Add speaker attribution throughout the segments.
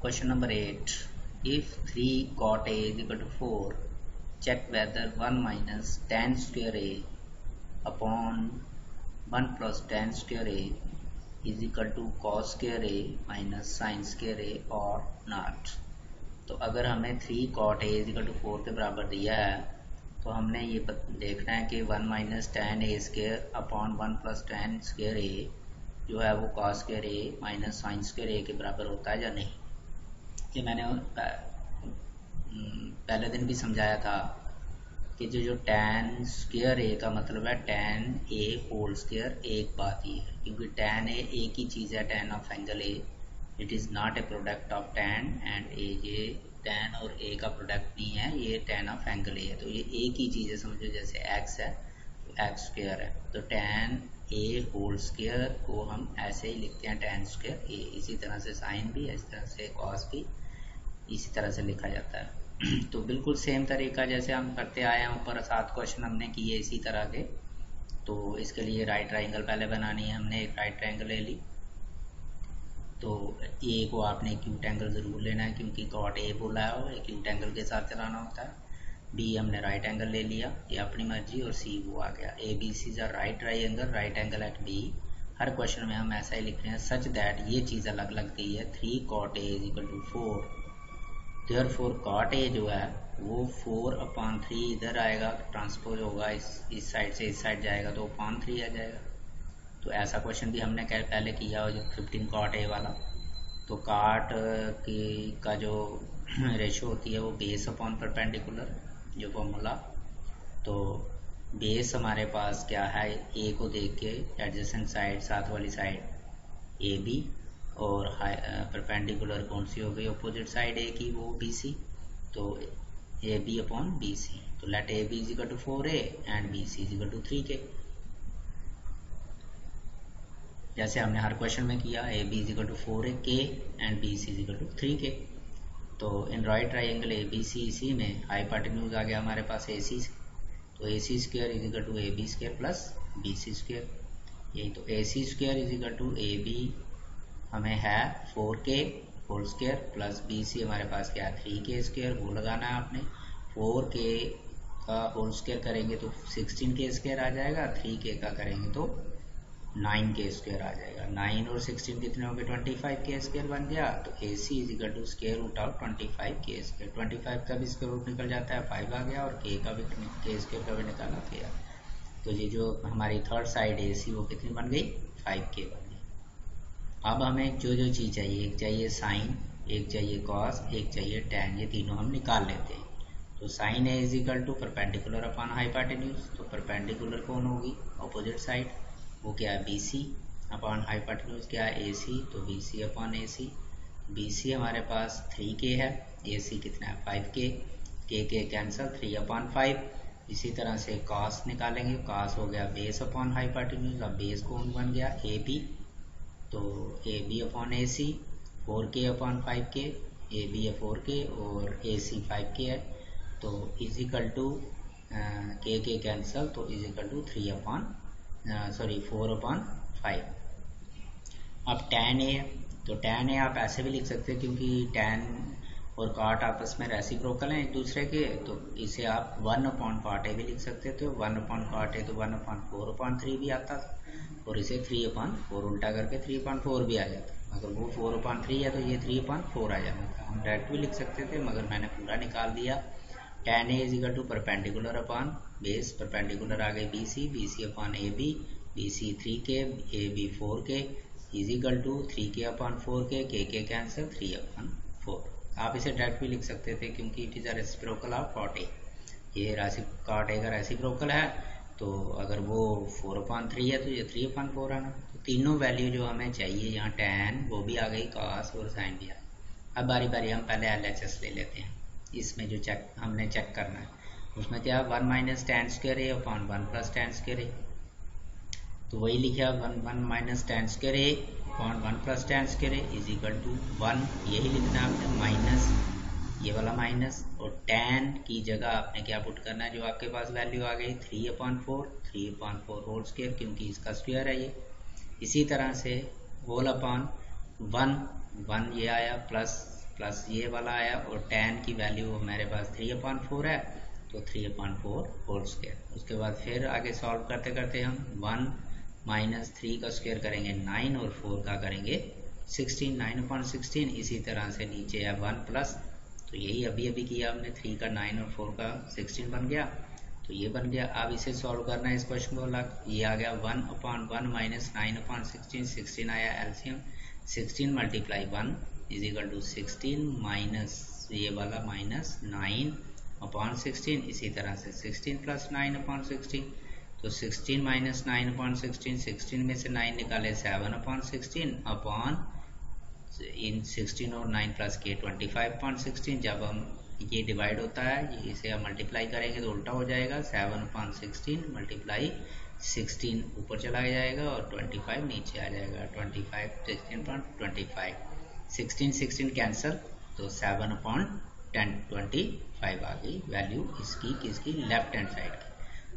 Speaker 1: Question number 8. If 3 cot A is equal to 4, check whether 1 minus tan square A upon 1 plus tan square A is equal to cos square A minus sin square A or not. तो अगर हमें 3 cot A is equal to 4 के बराबर दिया है तो हमने ये देखना है कि 1 minus tan A square upon 1 plus tan square A जो है वो cos square A minus sine square A के बराबर होता है या नहीं। ये मैंने पहले दिन भी समझाया था कि जो टैन स्क्वायर ए का मतलब है टैन ए होल स्क्वायर एक बात ही है, क्योंकि टैन ए एक ही चीज़ है, tan of angle A, it is not a product of tan and A. ये टैन और ए का प्रोडक्ट नहीं है, ये टैन ऑफ एंगल ए है, तो ये एक ही चीज़ है। समझो जैसे एक्स है तो एक्स स्क्वायर है, तो टैन ए होल स्क्वायर को हम ऐसे ही लिखते हैं टैन स्क्वायर ए। इसी तरह से साइन भी, इस तरह से कॉस भी इसी तरह से लिखा जाता है। तो बिल्कुल सेम तरीका जैसे हम करते आए हैं, ऊपर 7 क्वेश्चन हमने किए इसी तरह के। तो इसके लिए राइट ट्राइंगल पहले बनानी है, हमने एक राइट ट्राइंगल ले ली। तो ए को आपने एक्यूट एंगल ज़रूर लेना है, क्योंकि कॉट ए बोला है और एक्यूट एंगल के साथ चलाना होता है। बी हमने राइट एंगल ले लिया, ये अपनी मर्जी, और सी वो आ गया। A B C is a right triangle, right angle at B. हर क्वेश्चन में हम ऐसा ही लिख रहे हैं सच दैट ये चीज़ अलग अलग दी है। 3 cot A is equal to 4, therefore cot A जो है वो 4/3 इधर आएगा, ट्रांसपोज होगा, इस साइड से इस साइड जाएगा तो 3 आ जाएगा। तो ऐसा क्वेश्चन भी हमने पहले किया जो 15 cot A वाला। तो काट का जो रेशो होती है वो बेस अपॉन परपेंडिकुलर, जो फॉर्मूला। तो बेस हमारे पास क्या है, ए को देख के एडजेसेंट साइड, साथ वाली साइड ए बी, और परपेंडिकुलर कौन सी हो गई अपोजिट साइड ए की, वो बी सी। तो A B upon B C, तो let A B is equal to 4A and B C is equal to 3K, जैसे हमने हर क्वेश्चन में किया। A B is equal to 4K and B C is equal to 3K। तो in right triangle A B C, इसी में hypotenuse आ गया हमारे पास ए सी, तो A C square is equal to A B square plus B C square, यही। तो A C square is equal to A B हमें है 4K whole square plus B C हमारे पास क्या है 3K स्क्वायर, वो लगाना है आपने। 4K का होल स्क्वायर करेंगे तो 16K स्क्वायर आ जाएगा, 3K का करेंगे तो 9K स्क्वायर आ जाएगा। 9 और 16 कितने हो गए, 25K स्क्वायर बन गया। तो A C is equal to square root of 25K square, 25 का भी स्क्वायर रूट निकल जाता है, 5 आ गया, और K का भी, K स्क्वायर का भी निकाला गया। तो ये जो हमारी थर्ड साइड ए सी वो कितनी बन गई, 5K बन गई। अब हमें जो जो चीज़ चाहिए, एक चाहिए साइन, एक चाहिए कॉस, एक चाहिए टैन, ये तीनों हम निकाल लेते हैं। तो sine A is equal to perpendicular upon hypotenuse, तो परपेंडिकुलर कौन होगी, अपोजिट साइड, वो क्या है बी सी, अपॉन हाइपोटेन्यूज क्या है ए सी, तो B C upon A C. B C हमारे पास 3K है, ए सी कितना है 5K, K कैंसिल, 3/5। इसी तरह से कॉस निकालेंगे, कॉस हो गया बेस अपॉन हाइपोटेन्यूज, अब बेस कौन बन गया ए बी, तो A B upon A C, 4K upon 5K, A B है 4K और ए सी 5K है, तो is equal to K cancel, तो इज इक्वल टू 4/5। अब tan ए, तो tan ए आप ऐसे भी लिख सकते हैं, क्योंकि tan और cot आपस में रेसिप्रोकल हैं एक दूसरे के, तो इसे आप 1/cot ए भी लिख सकते थे। 1/cot ए तो 1/4/3 भी आता था, और इसे 3/4 उल्टा करके 3/4 भी आ जाता। अगर वो 4/3 है तो ये 3/4 आ जाता था। हम डायरेक्ट भी लिख सकते थे, मगर मैंने पूरा निकाल दिया। tan A is equal to perpendicular upon base, perpendicular आ गई B C upon A B C 3K, A B 4K is equal to 3K upon 4K, K cancel, 3/4। आप इसे डायरेक्ट भी लिख सकते थे, क्योंकि it is a reciprocal of cot A. ये cot ए का रेसिप्रोकल है, तो अगर वो 4/3 है तो ये 3/4 आना। तो तीनों वैल्यू जो हमें चाहिए, यहाँ tan वो भी आ गई, cos और sin भी आ गई। अब बारी बारी हम पहले LHS ले लेते हैं। इसमें जो हमने चेक करना है उसमें क्या, 1 minus tan square A upon 1 plus tan square A, तो वही लिखा 1 minus tan square A upon 1 plus tan square A is equal to 1, यही लिखना है आपने, माइनस ये वाला माइनस, और टैन की जगह आपने क्या पुट करना है, जो आपके पास वैल्यू आ गई 3/4 होल स्क्वायर, क्योंकि इसका स्क्वायर है ये। इसी तरह से होल अपॉन 1 ये आया, प्लस प्लस ये वाला आया, और tan की वैल्यू हमारे पास 3/4 है, तो 3/4 होल स्क्वायर। उसके बाद फिर आगे सॉल्व करते करते हम 1 माइनस 3 का स्क्वायर करेंगे 9, और 4 का करेंगे 16, 9/16। इसी तरह से नीचे है 1 प्लस, तो यही अभी अभी किया हमने, 3 का 9 और 4 का 16 बन गया, तो ये बन गया। अब इसे सॉल्व करना है इस क्वेश्चन को अलग, ये आ गया 1/1 माइनस 9/16, 16 आया LCM, 16 multiply 1 is equal to 16 minus ये वाला माइनस 9/16, इसी तरह से 16 प्लस 9/16, तो 16 माइनस 9/16, 16 में से 9 निकाले 7/16 अपॉन इन 16 और 9 प्लस के 25/16। जब हम ये डिवाइड होता है, इसे हम मल्टीप्लाई करेंगे तो उल्टा हो जाएगा, 7/16 मल्टीप्लाई 16 ऊपर चला जाएगा और 25 नीचे आ जाएगा, 25 16.25, 16 16 कैंसिल, तो 7/10 25 आ गई वैल्यू इसकी, किसकी, लेफ्ट हैंड साइड की।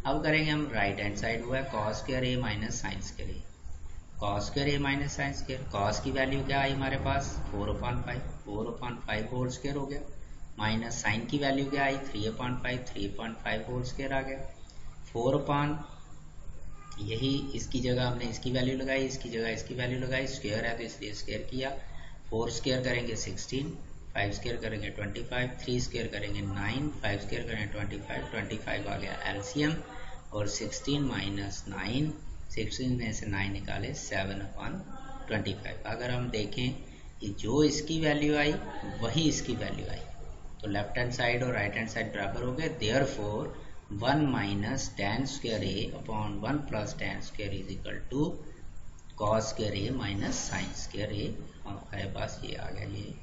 Speaker 1: अब करेंगे हम राइट हैंड साइड, हुआ है cos square A minus sine square A, cos square A minus sine square, cos की वैल्यू क्या आई हमारे पास 4/5, 4/5 होल स्क्वायर हो गया, माइनस साइन की वैल्यू क्या आई 3/5, 3/5 होल स्क्वायर आ गया, 4 यही इसकी जगह हमने इसकी वैल्यू लगाई, इसकी जगह इसकी वैल्यू लगाई, स्क्वायर है तो इसलिए स्क्वायर किया, 4 स्क्वायर करेंगे 16, 5 स्क्वायर करेंगे 25, 3 स्क्वायर करेंगे 9, 5 स्क्वायर करेंगे 25, 25 आ गया एलसीएम, और 16 माइनस 9, 16 में से 9 निकाले 7/25। अगर हम देखें कि जो इसकी वैल्यू आई वही इसकी वैल्यू आई, तो लेफ्ट हैंड साइड और राइट हैंड साइड बराबर हो गए, therefore 1 minus tan square A upon 1 plus tan square is equal to cos square A minus sine square A, हमारे पास ये आ गया ये।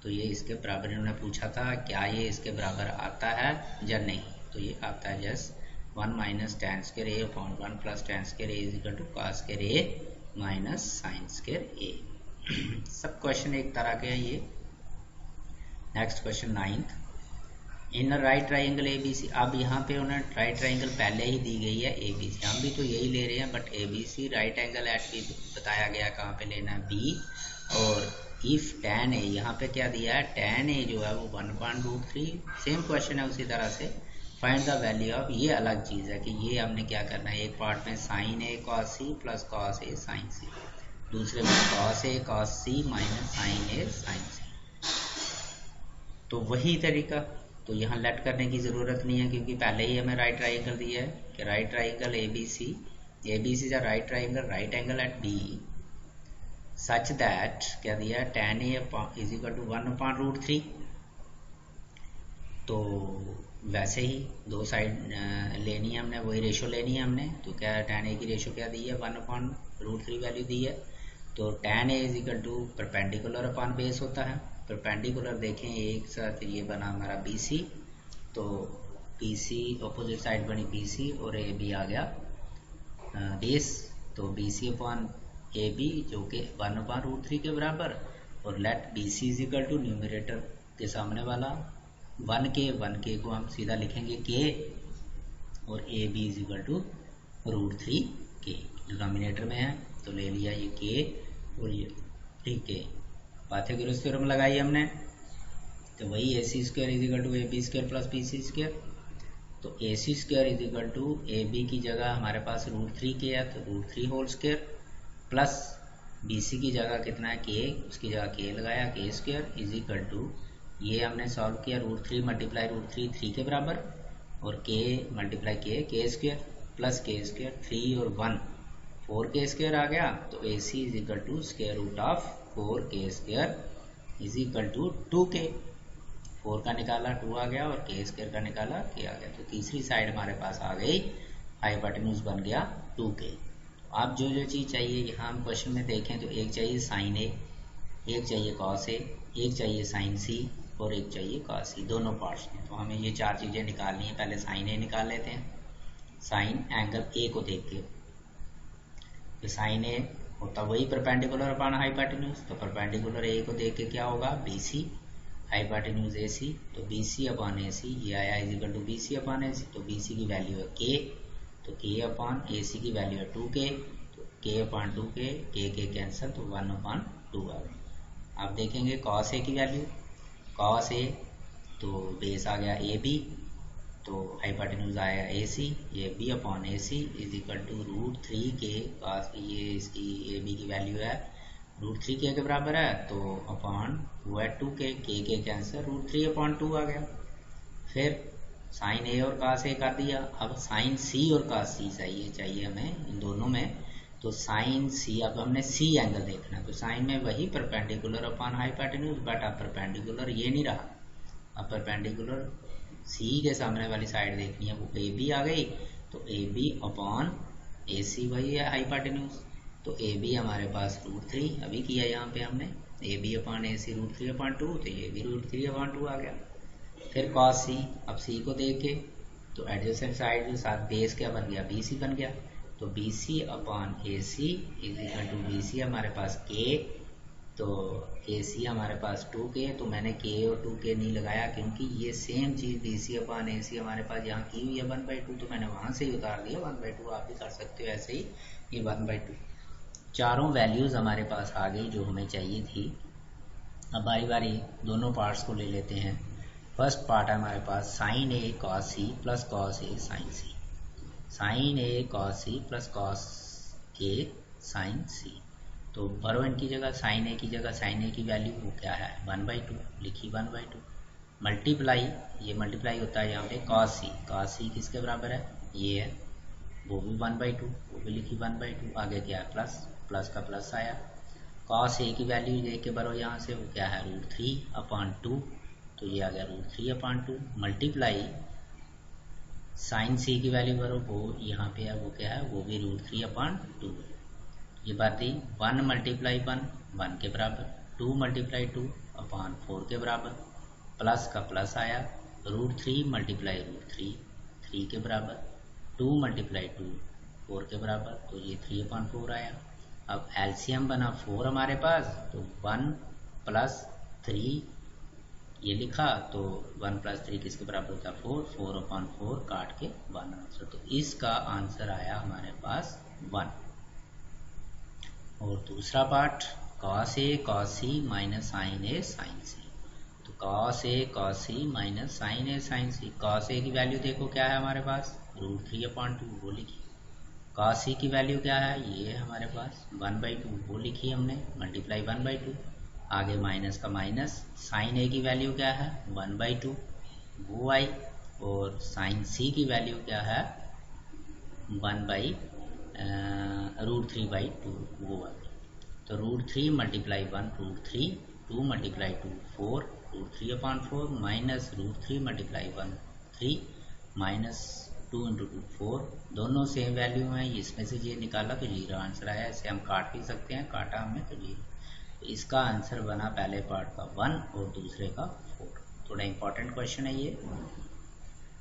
Speaker 1: तो ये इसके बराबर इन्होंने पूछा था क्या ये इसके बराबर आता है या नहीं, तो ये आता है just 1 minus tan square A upon 1 plus tan square A is equal to cos square A minus sine square A. सब क्वेश्चन एक तरह के हैं ये। Next question 9th, in right triangle A B C. अब यहाँ पे उन्हें राइट ट्राइंगल पहले ही दी गई है ए बी सी, हम भी तो यही ले रहे हैं, but A B C right angle at B बताया गया कहाँ पे लेना है बी, और इफ tan ए यहाँ पे क्या दिया है, tan ए जो है वो 1/√3, सेम क्वेश्चन है उसी तरह से, फाइंड द वैल्यू ऑफ, ये अलग चीज़ है कि ये हमने क्या करना है, एक पार्ट में sign A cos C plus cos A sign सी, दूसरे में cos A cos C minus sign A sign सी, तो वही तरीका। तो यहाँ लेट करने की ज़रूरत नहीं है क्योंकि पहले ही हमें राइट ट्राइंगल दिया है कि right triangle A B C is a right triangle, right angle at B such that क्या दिया है, tan A is equal to 1/√3। तो वैसे ही दो साइड लेनी है हमने, वही रेशो लेनी है हमने, तो क्या tan ए की रेशो क्या दी है 1/√3 वैल्यू दी है, तो tan A is equal to perpendicular upon base होता है, परपेंडिकुलर देखें एक साथ ये बना हमारा बी सी, तो बी सी अपोजिट साइड बनी बी सी और ए बी आ गया बेस, तो B C upon A B जो कि 1/√3 के बराबर, और let B C is equal to numerator के सामने वाला 1k को हम सीधा लिखेंगे k, और A B is equal to √3k denominator में है, तो ले लिया ये k और ये ठीक है। पाइथागोरस थ्योरम लगाई हमने, तो वही A C square is equal to A B square plus B C square, तो A C square is equal to A B की जगह हमारे पास √3k है, तो √3 whole square plus B C की जगह कितना है k, उसकी जगह k लगाया k square is equal to, ये हमने सॉल्व किया √3 मल्टीप्लाई √3 3 के बराबर, और k multiply k square plus k square 3 और 1 4k स्क्वायर आ गया, तो A C is equal to square root of 4k square is equal to 2k, 4 का निकाला 2 आ गया और k स्क्वायर का निकाला k आ गया, तो तीसरी साइड हमारे पास आ गई, हाइपोटेन्यूज बन गया 2k। आप जो जो चीज़ चाहिए यहाँ हम क्वेश्चन में देखें, तो एक चाहिए साइन ए, एक चाहिए कॉस ए, एक चाहिए साइन सी और एक चाहिए कॉस सी, दोनों पार्ट्स में, तो हमें ये चार चीज़ें निकालनी है। पहले साइन ए निकाल लेते हैं, साइन एंगल ए को देख के, तो साइन ए होता वही परपेंडिकुलर अपॉन हाइपोटेन्यूज, तो परपेंडिकुलर ए को देख के क्या होगा B C, hypotenuse A C, तो B C upon A C ये आया is equal to B C upon A C, तो बी सी की वैल्यू है के, तो के अपॉन ए सी की वैल्यू है 2k, तो के अपॉन 2k, के कैंसिल, तो 1/2 आ गई। आप देखेंगे कॉस ए की वैल्यू, कॉस ए तो बेस आ गया ए बी, तो हाइपोटेन्यूज आएगा ए सी, ये B upon A C is equal to √3 के कॉस, ये इसकी ए बी की वैल्यू है √3 के बराबर है, तो अपॉन वो है 2 के कैंसर √3 अपॉन 2 आ गया। फिर साइन ए और कॉस ए कर दिया, अब साइन सी और कॉस सी चाहिए हमें इन दोनों में, तो साइन सी, अब हमने सी एंगल देखना है, तो साइन में वही परपेंडिकुलर अपॉन हाइपोटेन्यूज, बट अब परपेंडिकुलर ये नहीं रहा, अब परपेंडिकुलर सी के सामने वाली साइड देखनी है, वो ए बी आ गई, तो ए बी अपॉन ए सी वही है हाइपोटेन्यूज, तो ए बी हमारे पास √3 अभी किया यहाँ पे हमने, A B upon A C √3 upon 2, तो ये भी √3 अपॉन 2 आ गया। फिर कॉस सी, अब सी को देख के तो एडजेसेंट साइड जो साथ बेस क्या बन गया, बी सी बन गया, तो B C upon A C is equal to B C हमारे पास के, तो ए सी हमारे पास 2k, तो मैंने k और 2k नहीं लगाया क्योंकि ये same cheese B C upon A सी हमारे पास यहाँ की हुई है 1/2, तो मैंने वहाँ से ही उतार दिया 1/2, आप भी कर सकते हो ऐसे ही, ये 1/2। चारों वैल्यूज़ हमारे पास आ गई जो हमें चाहिए थी। अब बारी बारी दोनों पार्ट्स को ले लेते हैं। फर्स्ट पार्ट है हमारे पास sign A cos C plus cos A sign C, sign A cos C plus cos A sign सी, तो भरो इनकी जगह, साइन ए की जगह साइन ए की वैल्यू वो क्या है 1/2 लिखी, 1/2 मल्टीप्लाई, ये मल्टीप्लाई होता है यहाँ पे कॉस सी किसके बराबर है, ये है, वो भी 1/2, वो भी लिखी 1/2, आगे क्या है प्लस, प्लस का प्लस आया, कॉस ए की वैल्यू दे के भरो यहाँ से, वो क्या है √3 अपॉन 2, तो ये आ गया √3 अपॉन 2 मल्टीप्लाई साइन सी की वैल्यू भरो, वो यहाँ पे है, वो क्या है, वो भी √3 अपॉन 2, ये बात थी 1 मल्टीप्लाई 1 के बराबर, 2 मल्टीप्लाई 2 अपॉन 4 के बराबर, प्लस का प्लस आया, √3 मल्टीप्लाई √3 3 के बराबर, 2 मल्टीप्लाई 2 4 के बराबर, तो ये 3 अपॉन 4 आया। अब एलसीएम बना 4 हमारे पास, तो 1 प्लस 3 ये लिखा, तो 1 प्लस 3 किसके बराबर होता है 4, 4 अपॉन 4 काट के 1 आंसर, तो इसका आंसर आया हमारे पास 1। और दूसरा part cos A cos C minus sign A sign सी, तो cos A cos C minus sign A sign C, cos A की वैल्यू देखो क्या है हमारे पास √3 अपॉन 2 वो लिखी, कॉस सी की वैल्यू क्या है, ये है हमारे पास 1/2 वो लिखी हमने, मल्टीप्लाई 1/2, आगे माइनस का माइनस, साइन ए की वैल्यू क्या है 1/2 वो आई, और साइन सी की वैल्यू क्या है 1/√3/2 वो आई, तो √3 multiply 1 √3, 2 multiply 2 4, √3 upon 4 minus √3 multiply 1 3 minus 2 into 2 4, दोनों सेम वैल्यू हैं, इसमें से ये निकाला तो 0 आंसर आया, इसे हम काट भी सकते हैं, काटा हमने तो 0, इसका आंसर बना पहले पार्ट का 1 और दूसरे का 4। थोड़ा इंपॉर्टेंट क्वेश्चन है ये,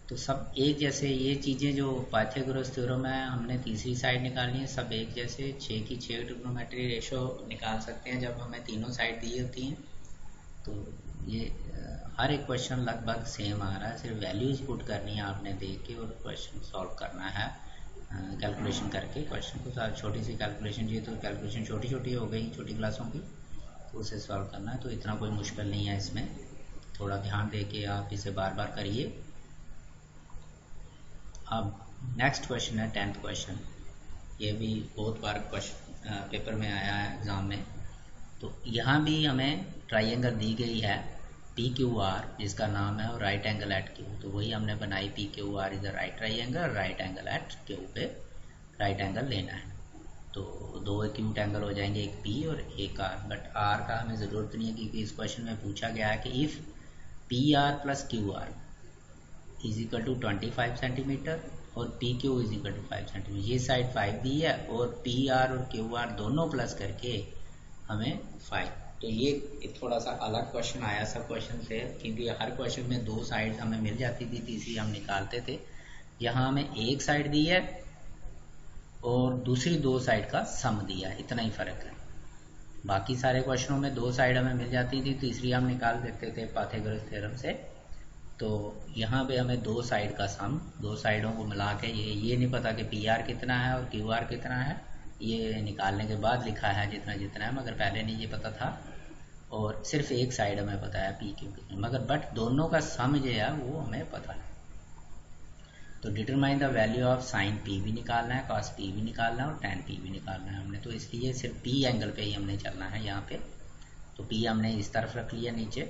Speaker 1: तो सब एक जैसे, ये चीज़ें जो पाइथागोरस थ्योरम है हमने तीसरी साइड निकालनी है, सब एक जैसे 6 की 6 ट्रिग्नोमेट्री रेशो निकाल सकते हैं जब हमें तीनों साइड दी होती हैं, तो ये हर एक क्वेश्चन लगभग सेम आ रहा है, सिर्फ वैल्यूज पुट करनी है आपने देख के और क्वेश्चन सॉल्व करना है कैलकुलेशन करके क्वेश्चन को, साथ छोटी सी कैलकुलेशन, ये तो कैलकुलेशन छोटी छोटी हो गई छोटी क्लासों की, तो उसे सॉल्व करना है, तो इतना कोई मुश्किल नहीं है इसमें, थोड़ा ध्यान दे के आप इसे बार बार करिए। अब नेक्स्ट क्वेश्चन है 10th क्वेश्चन, ये भी बहुत बार क्वेश्चन पेपर में आया है एग्ज़ाम में, तो यहाँ भी हमें ट्राइंगल दी गई है PQR जिसका नाम है और राइट एंगल एट Q, तो वही हमने बनाई PQR is a right triangle, right angle at Q पे राइट एंगल लेना है, तो दो एक्यूट एंगल हो जाएंगे, एक P और एक R, बट R का हमें ज़रूरत नहीं है क्योंकि इस क्वेश्चन में पूछा गया है कि if PR plus QR is equal to 25 centimetre और PQ is equal to 5 centimetre, ये साइड 5 दी है और PR और QR दोनों प्लस करके हमें 5, तो ये थोड़ा सा अलग क्वेश्चन आया सब क्वेश्चन से, क्योंकि हर क्वेश्चन में दो साइड हमें मिल जाती थी, तीसरी हम निकालते थे, यहाँ हमें एक साइड दी है और दूसरी दो साइड का सम दिया है, इतना ही फर्क है, बाकी सारे क्वेश्चनों में दो साइड हमें मिल जाती थी, तीसरी हम निकाल देते थे पाइथागोरस थ्योरम से, तो यहाँ पे हमें दो साइड का सम, दो साइडों को मिला के, ये नहीं पता कि PR कितना है और QR कितना है, ये निकालने के बाद लिखा है जितना जितना है, मगर पहले नहीं ये पता था, और सिर्फ एक साइड हमें पता है पी क्यू कितनी, मगर बट दोनों का सम जो है वो हमें पता है। तो determine the value of sine P भी निकालना है, कॉस पी भी निकालना है और टेन पी भी निकालना है हमने। तो इसलिए सिर्फ पी एंगल पे ही हमने चलना है यहाँ पे। तो पी हमने इस तरफ रख लिया नीचे।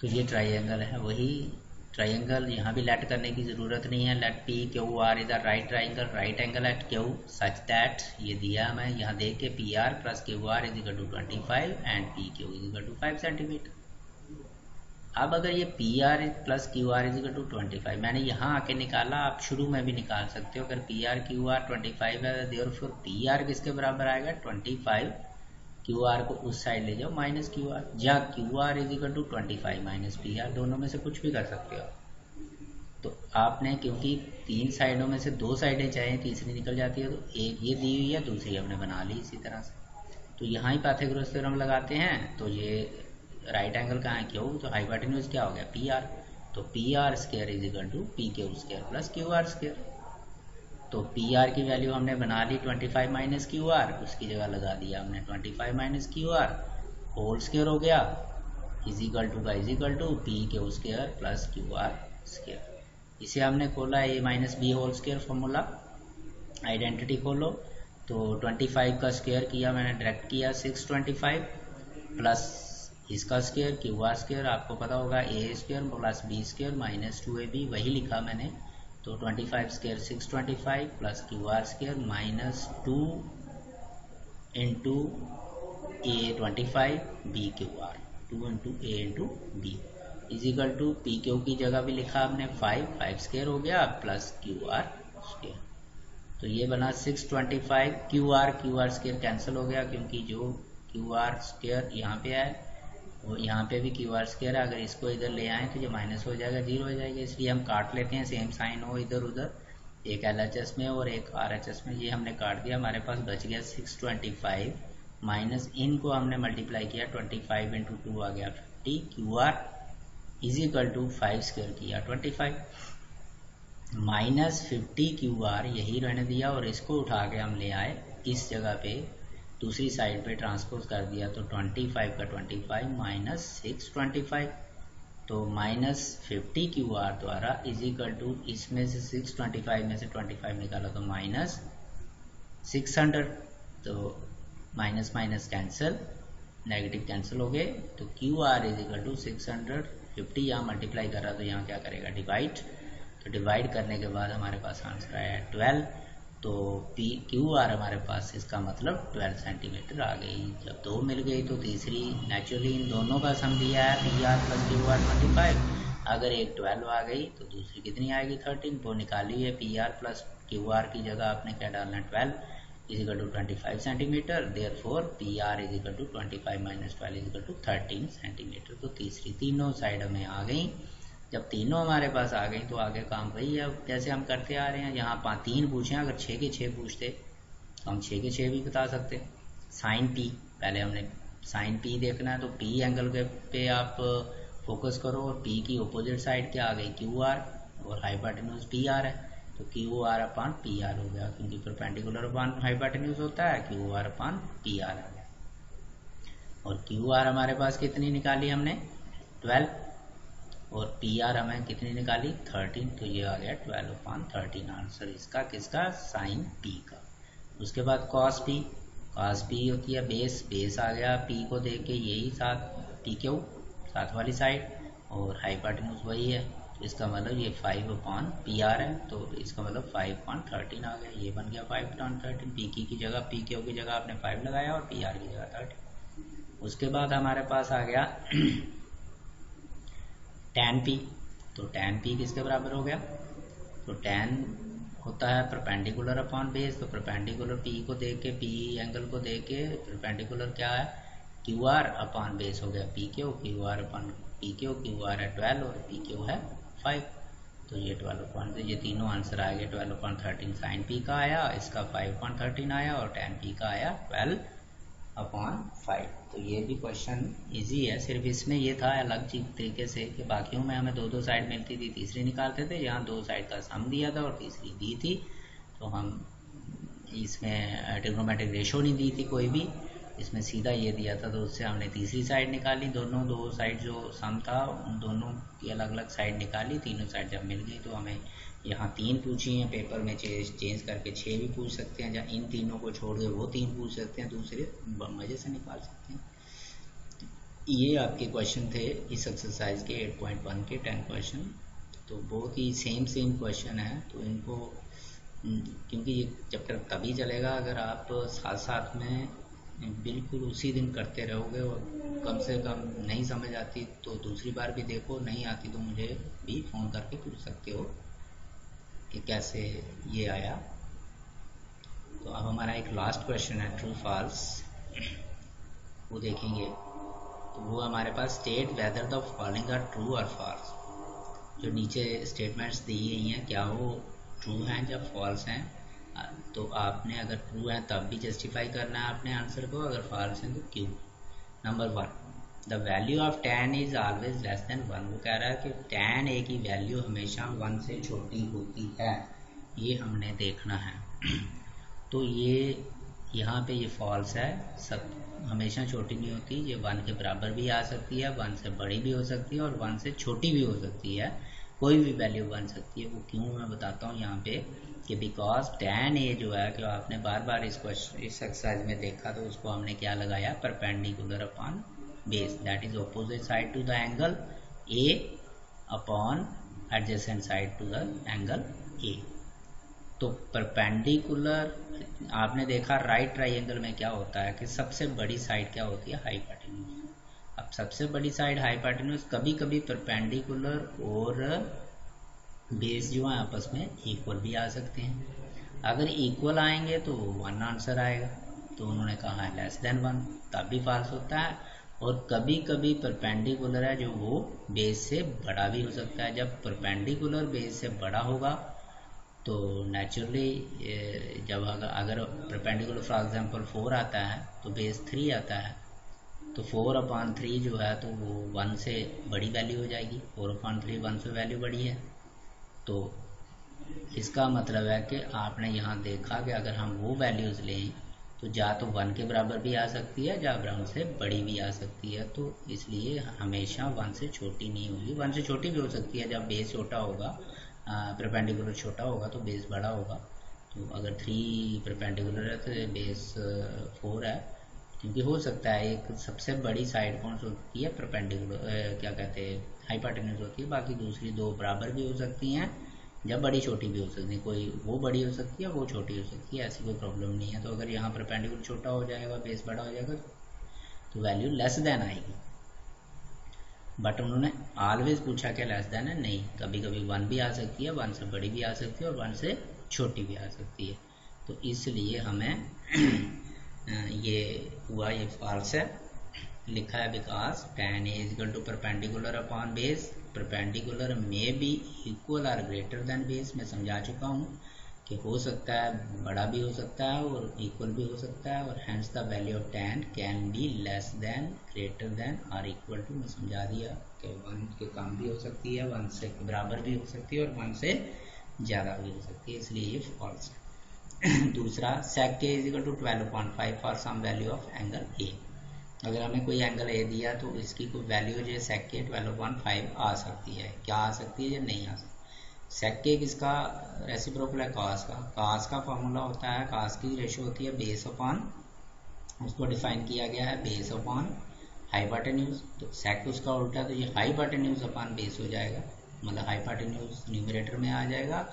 Speaker 1: तो ये ट्राइंगल है, वही ट्राइंगल यहाँ भी लेट करने की ज़रूरत नहीं है। Let P Q R is a right triangle, right angle at Q such that, ये दिया हमें यहाँ देख के, P R plus Q R is equal to 25 and P Q is equal to 5 centimetre. अब अगर ये P R plus Q R is equal to 25 मैंने यहाँ आके निकाला, आप शुरू में भी निकाल सकते हो। अगर पी आर क्यू आर 25 है, देयरफॉर पी आर किसके बराबर आएगा 25, क्यू आर को उस साइड ले जाओ माइनस क्यू आर, या Q R is equal to 25 minus P R, दोनों में से कुछ भी कर सकते हो। तो आपने क्योंकि तीन साइडों में से दो साइडें चाहे तीसरी निकल जाती है, तो एक ये दी हुई है, दूसरी हमने बना ली इसी तरह से। तो यहाँ ही पाइथागोरस थ्योरम लगाते हैं। तो ये राइट एंगल कहाँ है क्यू, तो हाइपोटेन्यूज क्या हो गया पी आर, तो P R square is equal to P Q square plus Q R square. तो पी आर की वैल्यू हमने बना ली 25 माइनस क्यू आर, उसकी जगह लगा दिया हमने 25 minus Q R whole square हो गया, is equal to P Q square plus Q R square. इसे हमने खोला A minus B whole square formula, identity खोलो। तो 25 का स्क्वायर किया मैंने, डायरेक्ट किया 625 प्लस इसका स्क्वायर क्यू आर स्क्वायर, आपको पता होगा A square plus B square minus 2ab, वही लिखा मैंने। तो 25 square 625 plus Q R square minus 2 into A 25 B Q R, 2 into A into B is equal to P Q की जगह भी लिखा हमने 5 स्क्वायर हो गया प्लस क्यू आर स्क्वायर। तो ये बना 625, क्यू आर स्क्वायर कैंसिल हो गया, क्योंकि जो क्यू आर स्क्वायर यहाँ पे है वो यहाँ पे भी क्यू आर स्क्वायर है, अगर इसको इधर ले आए तो जो माइनस हो जाएगा, जीरो हो जाएगा, इसलिए हम काट लेते हैं, सेम साइन हो इधर उधर, एक LHS में और एक RHS में। ये हमने काट दिया, हमारे पास बच गया 625 माइनस इनको हमने मल्टीप्लाई किया 25 इंटू 2 आ गया 50, Q R is equal to 5 square किया 25 माइनस 50 क्यू आर, यही रहने दिया और इसको उठा के हम ले आए इस जगह पे, दूसरी साइड पे ट्रांसपोज कर दिया। तो 25 का 25 माइनस 625, तो माइनस 50 क्यू आर द्वारा इज इक्वल टू, इसमें से 625 में से 25 निकाला तो माइनस 600, तो minus minus cancel, negative cancel हो गए। तो Q R is equal to 650, यहाँ मल्टीप्लाई कर रहा तो यहाँ क्या करेगा डिवाइड, तो डिवाइड करने के बाद हमारे पास आंसर आया 12। तो पी क्यू आर हमारे पास इसका मतलब 12 सेंटीमीटर आ गई। जब दो मिल गई तो तीसरी, नेचुरली इन दोनों का सम दिया है P R plus Q are 25, अगर एक 12 आ गई तो दूसरी कितनी आएगी 13, वो निकाली है। P R plus Q R की जगह आपने क्या डालना है 12 is equal to 25 centimetre, therefore P R is equal to 25 minus 12 is equal to 13 centimetre. तो तीसरी तीनों साइड हमें आ गई। जब तीनों हमारे पास आ गई तो आगे काम वही है जैसे हम करते आ रहे हैं। यहाँ 3 पूछे, अगर 6 के 6 पूछते तो हम 6 के 6 भी बता सकते। साइन पी, पहले हमने साइन पी देखना है, तो पी एंगल पे आप फोकस करो और पी की अपोजिट साइड क्या आ गई क्यू आर, और हाइपोटेन्यूज पी आर है, तो Q R upon P R हो गया, क्योंकि परपेंडिकुलर अपान हाइपोटेन्यूज होता है, Q R upon P R आ गया। और क्यू आर हमारे पास कितनी निकाली हमने 12, और पी आर हमें कितनी निकाली 13, तो ये आ गया 12/13 आंसर इसका, किसका साइन पी का। उसके बाद कॉस पी, कॉस पी होती है बेस, बेस आ गया पी को देख के यही साथ पी क्यू साथ वाली साइड, और हाइपोटेन्यूज वही है, तो इसका मतलब ये 5/PR है, तो इसका मतलब 5/13 आ गया, ये बन गया 5/13। पी की जगह पी क्यू की जगह आपने 5 लगाया और पी आर की जगह 13। उसके बाद हमारे पास आ गया tan p, तो tan p किसके बराबर हो गया, तो tan होता है परपेंडिकुलर अपॉन बेस, तो परपेंडिकुलर p को देख के, p एंगल को देख के परपेंडिकुलर क्या है क्यू आर अपॉन बेस हो गया P Q, Q R upon P Q, Q R है 12 और पी क्यू है 5, तो ये 12, ये तीनों आंसर आ गए। 12/13 साइन पी का आया, इसका 5/13 आया, और tan p का आया 12/5। तो ये भी क्वेश्चन इजी है, सिर्फ इसमें ये था अलग चीज तरीके से कि बाकियों में हमें दो साइड मिलती थी, तीसरी निकालते थे, यहाँ 2 साइड का सम दिया था और तीसरी दी थी, तो हम इसमें ट्रिग्नोमेट्रिक रेशो नहीं दी थी कोई भी, इसमें सीधा ये दिया था तो उससे हमने तीसरी साइड निकाली, दोनों दो साइड जो सम था उन दोनों की अलग अलग साइड निकाली, तीनों साइड जब मिल गई तो हमें यहाँ 3 पूछी हैं, पेपर में चेंज करके 6 भी पूछ सकते हैं, जहाँ इन तीनों को छोड़ के वो 3 पूछ सकते हैं, दूसरे मजे से निकाल सकते हैं। ये आपके क्वेश्चन थे इस एक्सरसाइज के 8.1 के 10 क्वेश्चन। तो बहुत ही सेम क्वेश्चन है, तो इनको क्योंकि ये चैप्टर तभी चलेगा अगर आप साथ साथ में बिल्कुल उसी दिन करते रहोगे, और कम से कम नहीं समझ आती तो दूसरी बार भी देखो, नहीं आती तो मुझे भी फ़ोन करके पूछ सकते हो कि कैसे ये आया। तो अब हमारा एक लास्ट क्वेश्चन है ट्रू फॉल्स, वो देखेंगे। तो वो हमारे पास state whether the following are true और फॉल्स। जो नीचे स्टेटमेंट्स दी गई हैं क्या वो ट्रू हैं या फॉल्स हैं, तो आपने अगर ट्रू है तब भी जस्टिफाई करना है अपने आंसर को, अगर फॉल्स हैं तो क्यों। Number 1, the value of tan is always less than 1। वो कह रहा है कि tan a की वैल्यू हमेशा 1 से छोटी होती है, ये हमने देखना है। तो ये यहाँ पे ये फॉल्स है, सब हमेशा छोटी नहीं होती, ये 1 के बराबर भी आ सकती है, 1 से बड़ी भी हो सकती है और 1 से छोटी भी हो सकती है, कोई भी वैल्यू बन सकती है। वो क्यों मैं बताता हूँ यहाँ पे कि बिकॉज tan a जो है, कि आपने बार बार इस एक्सरसाइज में देखा तो उसको हमने क्या लगाया, perpendicular upon base, that is opposite side to the angle a upon adjacent side to the angle a। तो परपेंडिकुलर आपने देखा राइट ट्राइंगल में क्या होता है कि सबसे बड़ी साइड क्या होती है, हाइपोटेन्यूज। अब सबसे बड़ी साइड हाइपोटेन्यूज कभी कभी परपेंडिकुलर और बेस जो है आपस में इक्वल भी आ सकते हैं। अगर इक्वल आएंगे तो 1 आंसर आएगा, तो उन्होंने कहा है लेस देन 1, तब भी फॉल्स होता है। और कभी कभी परपेंडिकुलर है जो वो बेस से बड़ा भी हो सकता है। जब परपेंडिकुलर बेस से बड़ा होगा तो नेचुरली जब अगर परपेंडिकुलर फॉर एग्जांपल 4 आता है तो बेस 3 आता है, तो 4/3 जो है तो वो 1 से बड़ी वैल्यू हो जाएगी, 4/3 1 से वैल्यू बड़ी है। तो इसका मतलब है कि आपने यहाँ देखा कि अगर हम वो वैल्यूज़ लें तो या तो 1 के बराबर भी आ सकती है या 1 से बड़ी भी आ सकती है। तो इसलिए हमेशा 1 से छोटी नहीं होगी, 1 से छोटी भी हो सकती है जब बेस छोटा होगा, परपेंडिकुलर छोटा होगा तो बेस बड़ा होगा। तो अगर 3 परपेंडिकुलर है तो बेस 4 है, क्योंकि हो सकता है एक सबसे बड़ी साइड कौन सी होती है, परपेंडिकुलर क्या कहते हैं, हाइपोटेन्यूज होती है, बाकी दूसरी 2 बराबर भी हो सकती हैं, जब बड़ी छोटी भी हो सकती है, कोई वो बड़ी हो सकती है वो छोटी हो सकती है, ऐसी कोई प्रॉब्लम नहीं है। तो अगर यहाँ परपेंडिकुलर छोटा हो जाएगा बेस बड़ा हो जाएगा तो वैल्यू लेस देन आएगी। बट उन्होंने ऑलवेज पूछा क्या लेस देन है, नहीं, कभी कभी 1 भी आ सकती है, 1 से बड़ी भी आ सकती है और 1 से छोटी भी आ सकती है। तो इसलिए हमें ये हुआ, ये फॉल्स है, लिखा है because tan a equal to perpendicular upon base, perpendicular में बी इक्वल और ग्रेटर देन बेस। मैं समझा चुका हूँ कि हो सकता है बड़ा भी हो सकता है और इक्वल भी हो सकता है, और hence the value of tan can be less than, greater than और इक्वल टू। मैं समझा दिया कि 1 के कम भी हो सकती है, 1 से बराबर भी हो सकती है और 1 से ज़्यादा भी हो सकती है, इसलिए ये फॉल्स है। दूसरा, sec k is equal to 12.5 for some value of angle A. अगर हमें कोई एंगल ए दिया तो इसकी कोई वैल्यू जो है sec k 12.5 आ सकती है, क्या आ सकती है या नहीं आ सकती। sec k किसका रेसिप्रोकल है, cos का। cos का फॉर्मूला होता है, cos की रेशियो होती है बेस अपॉन, उसको डिफाइन किया गया है बेस अपॉन हाइपोटेन्यूज। तो sec उसका उल्टा, तो ये हाइपोटेन्यूज अपॉन बेस हो जाएगा, मतलब हाइपोटेन्यूज न्यूमरेटर में आ जाएगा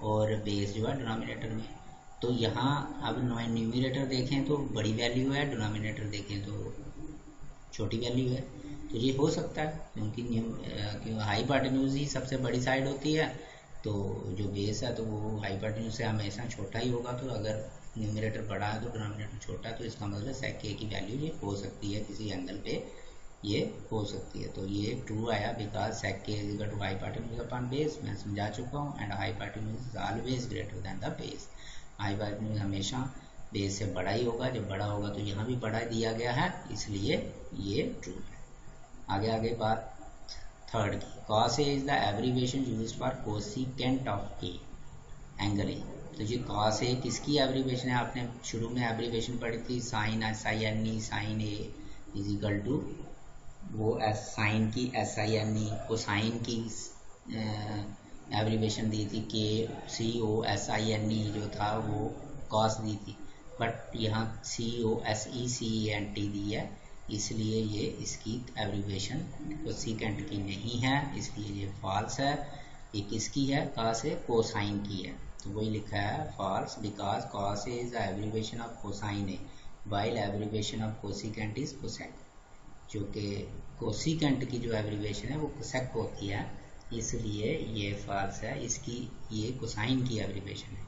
Speaker 1: और बेस जो है डिनोमिनेटर में। तो यहाँ अब न्यूमरेटर देखें तो बड़ी वैल्यू है, डिनोमिनेटर देखें तो छोटी वैल्यू है। तो ये हो सकता है क्योंकि हाइपोटेन्यूज ही सबसे बड़ी साइड होती है, तो जो बेस है तो वो हाइपोटेन्यूज से हमेशा छोटा ही होगा। तो अगर न्यूमरेटर बड़ा है तो डिनोमिनेटर छोटा है, तो इसका मतलब sec k की वैल्यू ये हो सकती है, किसी एंगल पे ये हो सकती है। तो ये ट्रू आया because sec k is equal to hypotenuse upon base, मैं समझा चुका हूँ। And hypotenuse is always greater than the base, hypotenuse हमेशा बेस से बड़ा ही होगा, जब बड़ा होगा तो यहाँ भी बड़ा दिया गया है, इसलिए ये ट्रू है। आगे बात थर्ड की, cos a is the abbreviation used for cosecant of A, angle A. तो ये कॉस ए किसकी एब्रीवेशन है? आपने शुरू में एब्रीवेशन पढ़ी थी, sine SINE, sine A is equal to वो साइन की SINE, कोसाइन की एब्रीवेशन दी थी COSINE, जो था वो कॉस दी थी, बट यहाँ COSECENT दी है, इसलिए ये इसकी एब्रीवेशन कोसिकेंट की नहीं है, इसलिए ये फॉल्स है। ये किसकी है? कॉस ए कोसाइन की है, तो वही लिखा है false, because cos A is abbreviation of cosine A while abbreviation of cosecant is cosec, जो कि कोसिकेंट की जो एब्रीवेशन है वो कोसेक होती है, इसलिए ये फॉल्स है, इसकी ये कोसाइन की एब्रीवेशन है।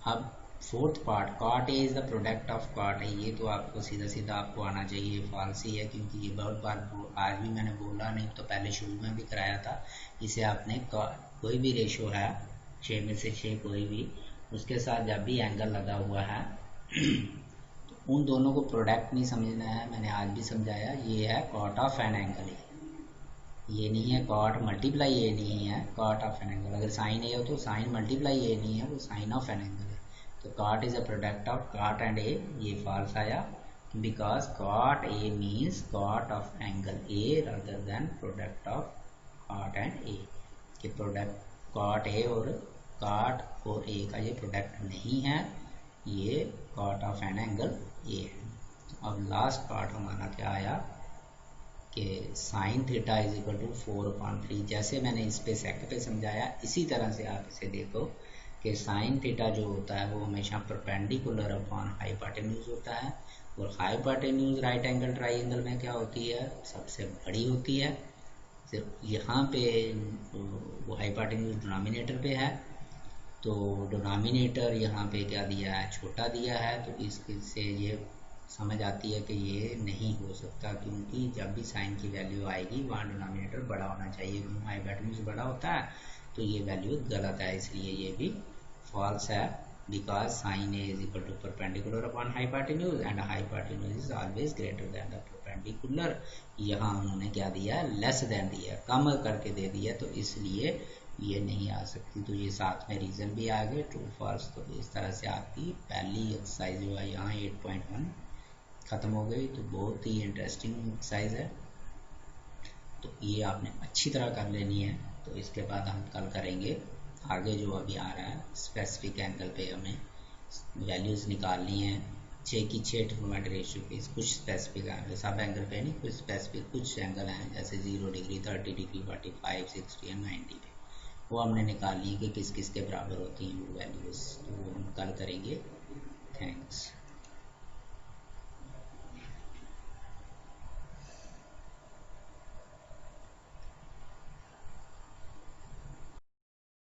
Speaker 1: अब fourth part, cot A is the product of cot A, ये तो आपको सीधा सीधा आपको आना चाहिए, फॉल्स ही है, क्योंकि ये बहुत बार आज भी मैंने बोला, नहीं तो पहले शुरू में भी कराया था। इसे आपने कोई भी रेशो है 6 में से 6 कोई भी, उसके साथ जब भी एंगल लगा हुआ है तो उन दोनों को प्रोडक्ट नहीं समझना है, मैंने आज भी समझाया। ये है कॉट ऑफ एन एंगल, ये नहीं है कॉट मल्टीप्लाई ए नहीं है, कॉट ऑफ एन एंगल। अगर साइन ए हो तो साइन मल्टीप्लाई ए नहीं है, वो साइन ऑफ एन एंगल है। तो cot is a product of cot and A, ये फॉल्स आया, because cot A means cot of angle A rather than product of cot and A, कि प्रोडक्ट कॉट ए और cot और ए का ये product नहीं है, ये cot of an angle A है। अब लास्ट पार्ट हमारा क्या आया कि sine theta is equal to 4/3, जैसे मैंने इस पे सेक पे समझाया, इसी तरह से आप इसे देखो कि साइन थीटा जो होता है वो हमेशा परपेंडिकुलर अपॉन हाइपोटेन्यूज होता है, और हाइपोटेन्यूज राइट एंगल ट्राइंगल में क्या होती है? सबसे बड़ी होती है। सिर्फ यहाँ पे वो हाइपोटेन्यूज डिनोमिनेटर पे है, तो डिनोमिनेटर यहाँ पे क्या दिया है? छोटा दिया है, तो इससे ये समझ आती है कि ये नहीं हो सकता, क्योंकि जब भी साइन की वैल्यू आएगी वहाँ डिनोमिनेटर बड़ा होना चाहिए, क्योंकि हाइपोटेन्यूज बड़ा होता है, तो ये वैल्यू गलत है, इसलिए ये भी फॉल्स है, because sine A is equal to perpendicular upon hypotenuse and hypotenuse is always greater than the perpendicular. यहाँ उन्होंने क्या दिया? लेस देन दिया, कम करके दे दिया, तो इसलिए ये नहीं आ सकती। तो ये साथ में रीजन भी आ गए, ट्रू फॉल्स। तो इस तरह से आपकी पहली एक्सरसाइज जो है यहाँ 8.1 खत्म हो गई। तो बहुत ही इंटरेस्टिंग एक्सरसाइज है, तो ये आपने अच्छी तरह कर लेनी है। तो इसके बाद हम कल करेंगे आगे जो अभी आ रहा है, स्पेसिफिक एंगल पे हमें वैल्यूज़ निकालनी है, 6 की 6 ट्रिग्नोमेट्रिक रेशियो पे, कुछ स्पेसिफिक एंगल, सब एंगल पे नहीं, कुछ स्पेसिफिक कुछ एंगल हैं, जैसे 0 डिग्री, 30 डिग्री, 45, 60 एंड 90 पे, वो हमने निकालनी है कि किस किस के बराबर होती हैं वो वैल्यूज़। तो वो हम कल करेंगे। थैंक्स।